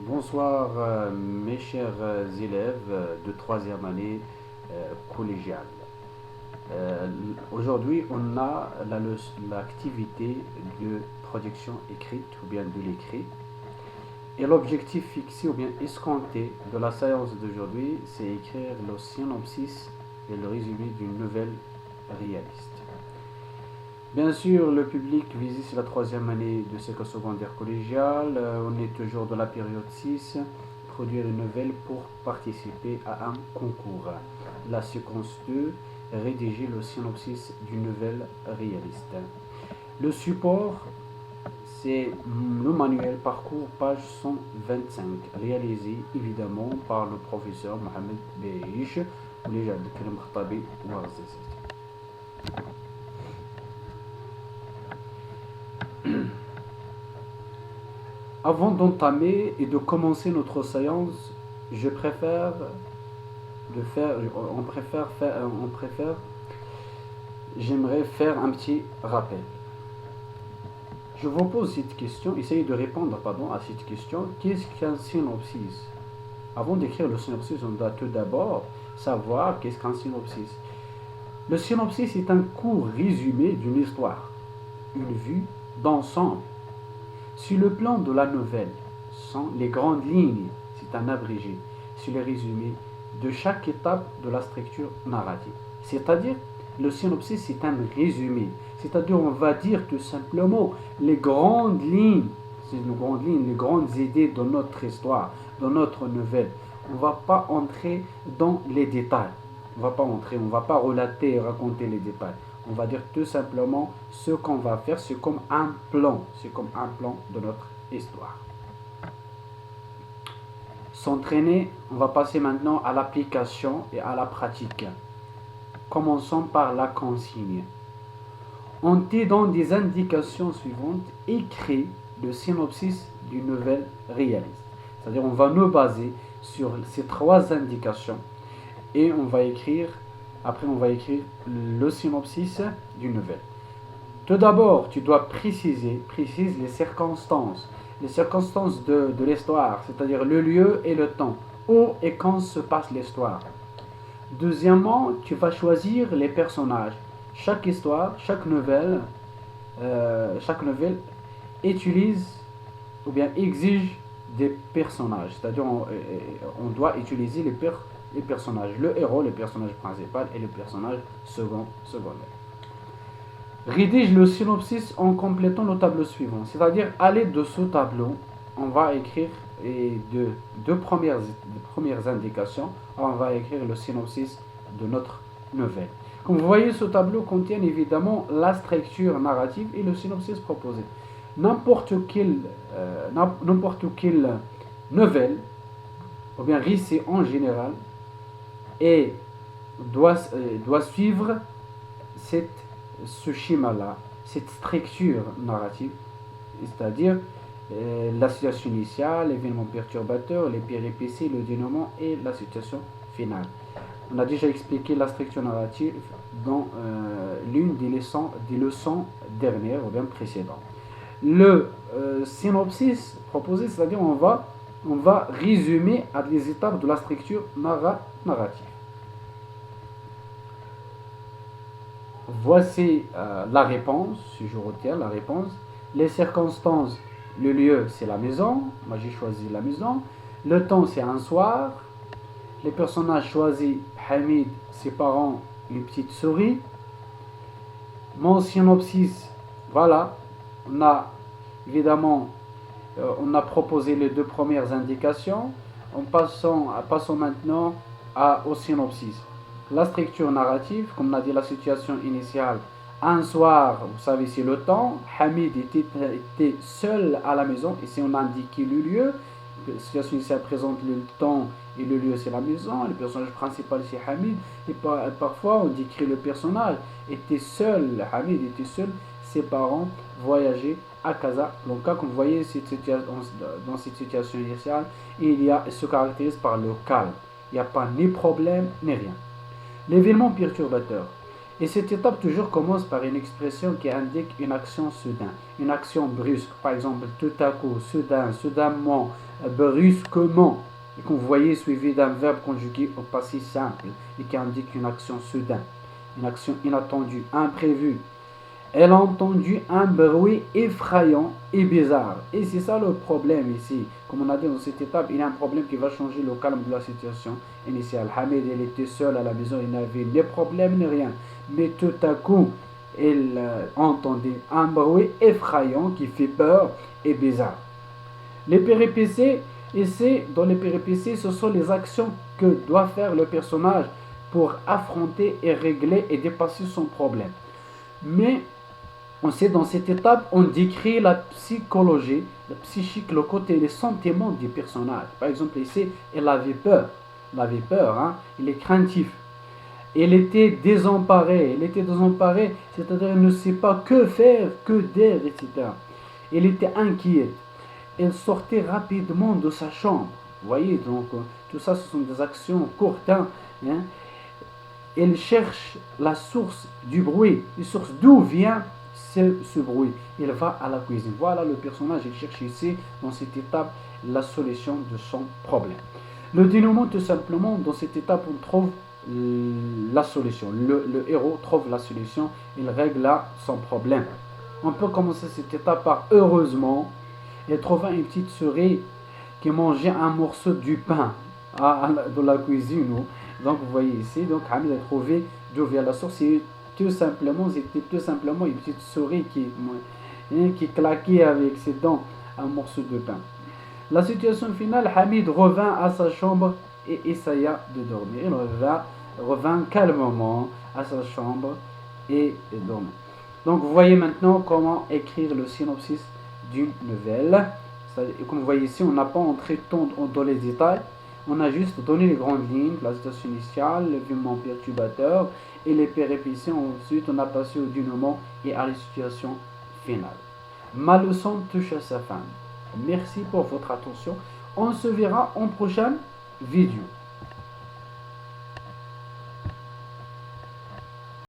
Bonsoir mes chers élèves de troisième année collégiale. Euh, Aujourd'hui, on a l'activité de production écrite ou bien de l'écrit. Et l'objectif fixé ou bien escompté de la séance d'aujourd'hui, c'est écrire le synopsis et le résumé d'une nouvelle réaliste. Bien sûr, le public visé, c'est la troisième année de cycle secondaire collégial. On est toujours dans la période 6. Produire une nouvelle pour participer à un concours. La séquence 2. Rédiger le synopsis d'une nouvelle réaliste. Le support, c'est le manuel parcours page 125, réalisé évidemment par le professeur Mohamed Behish, ou les Karim Khattabi Ouarzazat. Avant d'entamer et de commencer notre séance, je préfère de faire, on préfère, j'aimerais faire un petit rappel. Je vous pose cette question, essayez de répondre à cette question. Qu'est-ce qu'un synopsis? Avant d'écrire le synopsis, on doit tout d'abord savoir qu'est-ce qu'un synopsis. Le synopsis est un court résumé d'une histoire, une vue d'ensemble. Sur le plan de la nouvelle, sont les grandes lignes, c'est un abrégé, sur les résumés de chaque étape de la structure narrative. C'est-à-dire, le synopsis c'est un résumé. C'est-à-dire, on va dire tout simplement les grandes lignes, les grandes idées de notre histoire, de notre nouvelle. On ne va pas entrer dans les détails. On ne va pas relater et raconter les détails. On va dire tout simplement ce qu'on va faire, c'est comme un plan. C'est comme un plan de notre histoire. S'entraîner, on va passer maintenant à l'application et à la pratique. Commençons par la consigne. On te donne des indications suivantes, écris le synopsis d'une nouvelle réaliste. C'est-à-dire, on va nous baser sur ces trois indications et on va écrire le synopsis d'une nouvelle. Tout d'abord, tu dois précise les circonstances de l'histoire, c'est-à-dire le lieu et le temps, où et quand se passe l'histoire. Deuxièmement, tu vas choisir les personnages. Chaque histoire, chaque nouvelle utilise ou bien exige des personnages, c'est-à-dire on doit utiliser les personnages, le héros, le personnage principal et le personnage secondaire. Rédige le synopsis en complétant le tableau suivant, c'est-à-dire à l'aide de ce tableau, on va écrire deux premières indications, on va écrire le synopsis de notre nouvelle. Comme vous voyez, ce tableau contient évidemment la structure narrative et le synopsis proposé. N'importe quelle nouvelle, ou bien récit en général, et doit suivre ce schéma-là, cette structure narrative, c'est-à-dire la situation initiale, l'événement perturbateur, les péripéties, le dénouement et la situation finale. On a déjà expliqué la structure narrative dans l'une des leçons dernières ou bien précédentes. Le synopsis proposé, c'est-à-dire on va résumer à les étapes de la structure narrative. Voici la réponse, si je retiens la réponse. Les circonstances, le lieu c'est la maison, moi j'ai choisi la maison. Le temps c'est un soir. Les personnages choisis, Hamid, ses parents, une petite souris. Mon synopsis, voilà, on a évidemment on a proposé les deux premières indications. Passons maintenant au synopsis. La structure narrative, comme on a dit, la situation initiale. Un soir, vous savez, c'est le temps. Hamid était seul à la maison. Ici, on a indiqué le lieu. La situation initiale présente le temps et le lieu, c'est la maison. Le personnage principal, c'est Hamid. Et parfois, on décrit le personnage était seul. Hamid était seul. Ses parents voyageaient à Casablanca. Comme vous voyez, dans cette situation initiale, il se caractérise par le calme. Il n'y a pas ni problème ni rien. L'événement perturbateur. Et cette étape toujours commence par une expression qui indique une action soudaine, une action brusque. Par exemple, tout à coup, soudain, soudainement, brusquement. Et qu'on voyait suivi d'un verbe conjugué au passé simple et qui indique une action soudaine, une action inattendue, imprévue. Elle a entendu un bruit effrayant et bizarre. Et c'est ça le problème ici. Comme on a dit dans cette étape, il y a un problème qui va changer le calme de la situation initiale. Hamid, il était seul à la maison, il n'avait ni problème ni rien. Mais tout à coup, il entendait un bruit effrayant qui fait peur et bizarre. Les péripéties, ici, dans les péripéties, ce sont les actions que doit faire le personnage pour affronter et régler et dépasser son problème. Mais on sait dans cette étape, on décrit la psychologie, la psychique, le côté, les sentiments du personnage. Par exemple, ici, il avait peur. Il avait peur, hein? Il est craintif. Il était désemparé. Il était désemparé, c'est-à-dire il ne sait pas que faire, que dire, etc. Il était inquiet. Il sortait rapidement de sa chambre. Vous voyez, donc, tout ça, ce sont des actions courtes. Hein? Il cherche la source du bruit, la source d'où vient ce bruit. Il va à la cuisine. Voilà le personnage, il cherche ici, dans cette étape, la solution de son problème. Le dénouement, tout simplement, dans cette étape, on trouve la solution. Le héros trouve la solution, il règle là son problème. On peut commencer cette étape par heureusement, il trouva une petite souris qui mangeait un morceau du pain dans la cuisine. Donc vous voyez ici, donc Hamid a trouvé d'où vient la source. C'était tout simplement une petite souris qui claquait avec ses dents un morceau de pain. La situation finale, Hamid revint à sa chambre et essaya de dormir. Il revint calmement à sa chambre et dormit. Donc vous voyez maintenant comment écrire le synopsis d'une nouvelle. Comme vous voyez ici, on n'a pas entré tant dans les détails. On a juste donné les grandes lignes, la situation initiale, l'événement perturbateur et les péripéties. Ensuite, on a passé au dénouement et à la situation finale. Ma leçon touche à sa fin. Merci pour votre attention. On se verra en prochaine vidéo.